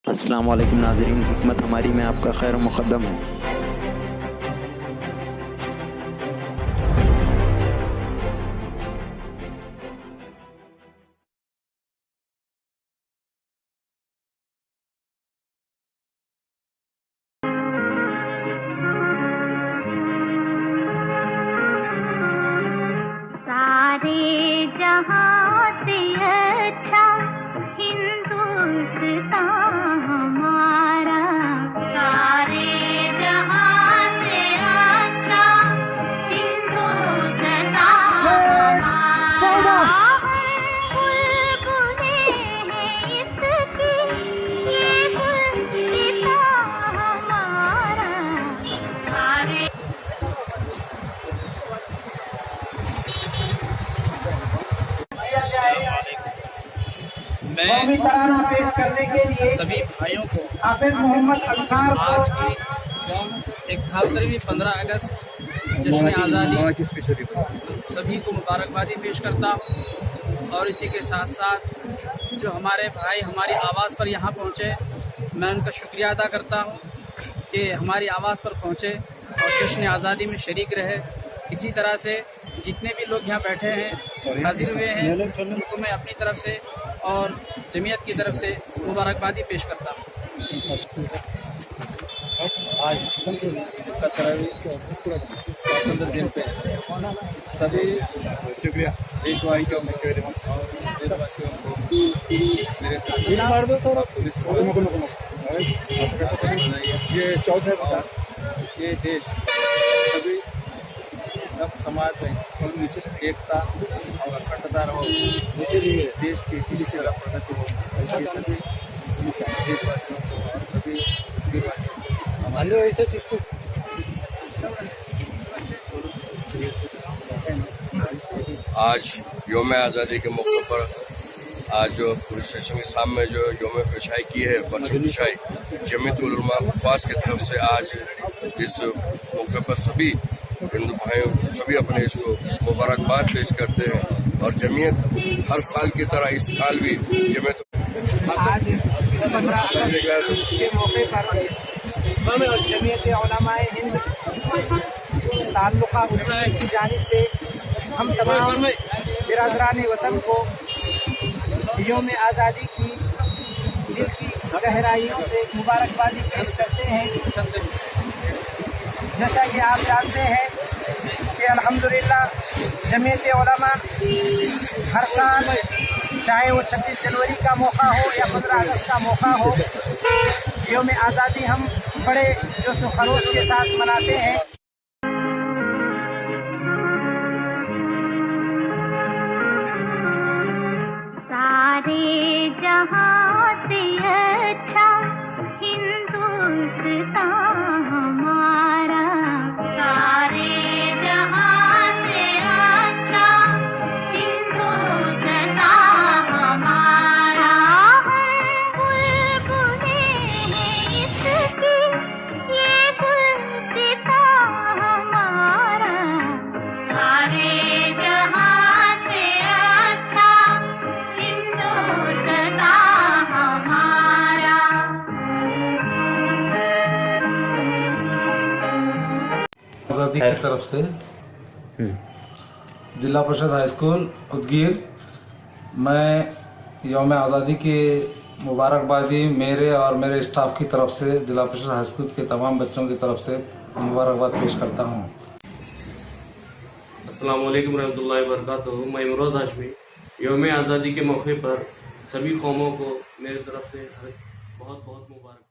अस्सलाम वालेकुम नाज़रीन, हिकमत हमारी में आपका खैर मुक़द्दम है। सारे जहां से अच्छा हिंदुस्तान हमारा, सारे जहां से अच्छा हिंदुस्तान हमारा। बुलबुलें हैं इसकी, ये गुलसितां हमारा, सारे मैं पेश करने के लिए सभी भाइयों को मोहम्मद आज की 15 अगस्त जश्न आज़ादी सभी को मुबारकबादी पेश करता हूँ। और इसी के साथ साथ जो हमारे भाई हमारी आवाज़ पर यहाँ पहुँचे, मैं उनका शुक्रिया अदा करता हूँ कि हमारी आवाज़ पर पहुँचे और जश्न आज़ादी में शरीक रहे। इसी तरह से जितने भी लोग यहाँ बैठे हैं, हाजिर हुए हैं, उनको मैं अपनी तरफ से और जमीयत की तरफ से मुबारकबादी पेश करता हूँ। आज इसका दिन पे सभी शुक्रिया देशवासियों को ये चौथा बता ये देश सभी सब समाज में एकता और अखंडता हो, देश की पीछे प्रगति हो, इसके सभी देशवासियों को और सभी हमारे ऐसे चीज को आज योम आज़ादी के मौके पर आज जो पुलिस स्टेशन के सामने जो योम पेशाई की है, परचम पेशाई जमीयत उलमा हुफ़ाज़ की तरफ से आज इस मौके पर सभी हिंदू भाइयों सभी अपने इसको मुबारकबाद पेश करते हैं। और जमीयत हर साल की तरह इस साल भी जमीयत आज 15 अगस्त के मौके पर जमीयत उलमाए हिंद ताल्लुक़ा की जानिब से हम तमाम बिरादरान वतन को यौम आज़ादी की दिल की गहराइयों से मुबारकबादी पेश करते हैं। जैसा कि आप जानते हैं कि अल्हम्दुलिल्लाह जमीयत उलमा हर साल, चाहे वो 26 जनवरी का मौका हो या 15 अगस्त का मौका हो, यौम आज़ादी हम बड़े जोश व खरोश के साथ मनाते हैं। सारे जहां से अच्छा हिंदुस्तान हमारा, सारे जहां से अच्छा हिंदुस्तान हमारा। बुलबुलें हैं इसकी, ये गुलसितां हमारा, सारे जहां से अच्छा हिंदुस्तान हमारा। आज़ादी की तरफ से जिला परिषद हाई स्कूल उदगीर मैं यौम आज़ादी की मुबारकबादी मेरे और मेरे स्टाफ की तरफ से जिला परिषद हाई स्कूल के तमाम बच्चों की तरफ से मुबारकबाद पेश करता हूँ। अस्सलाम वालेकुम रहमतुल्लाहि व बरकातुहू। मैं इमरोज़ हाशमी यौम आज़ादी के मौके पर सभी कौमों को मेरी तरफ से बहुत बहुत मुबारक।